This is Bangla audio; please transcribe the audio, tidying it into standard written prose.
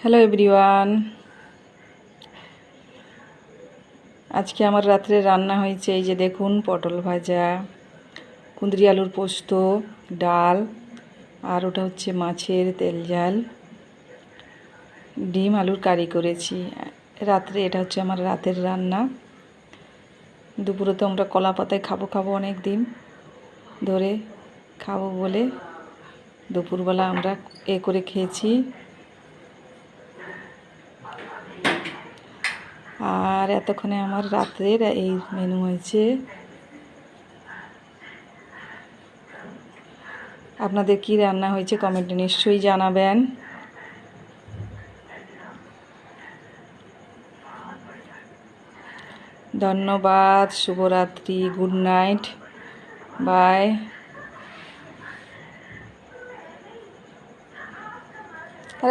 Hello everyone. আজকে আমার রাত্রে রান্না হয়েছে এই যে দেখুন, পটল ভাজা, কুঁদরি আলুর পোস্ত, ডাল, আর ওটা হচ্ছে মাছের তেল ঝাল, ডিম আলুর কারি করেছি রাত্রে। এটা হচ্ছে আমার রাতের রান্না। দুপুরে তো আমরা কলা পাতায় খাবো অনেক দিন ধরে খাবো বলে দুপুরবেলা আমরা করে খেয়েছি। আর এতক্ষণে আমার রাত্রের এই মেনু হয়েছে। আপনাদের কি রান্না হয়েছে কমেন্টে নিশ্চয়ই জানাবেন। ধন্যবাদ, শুভরাত্রি, গুড নাইট, বাই।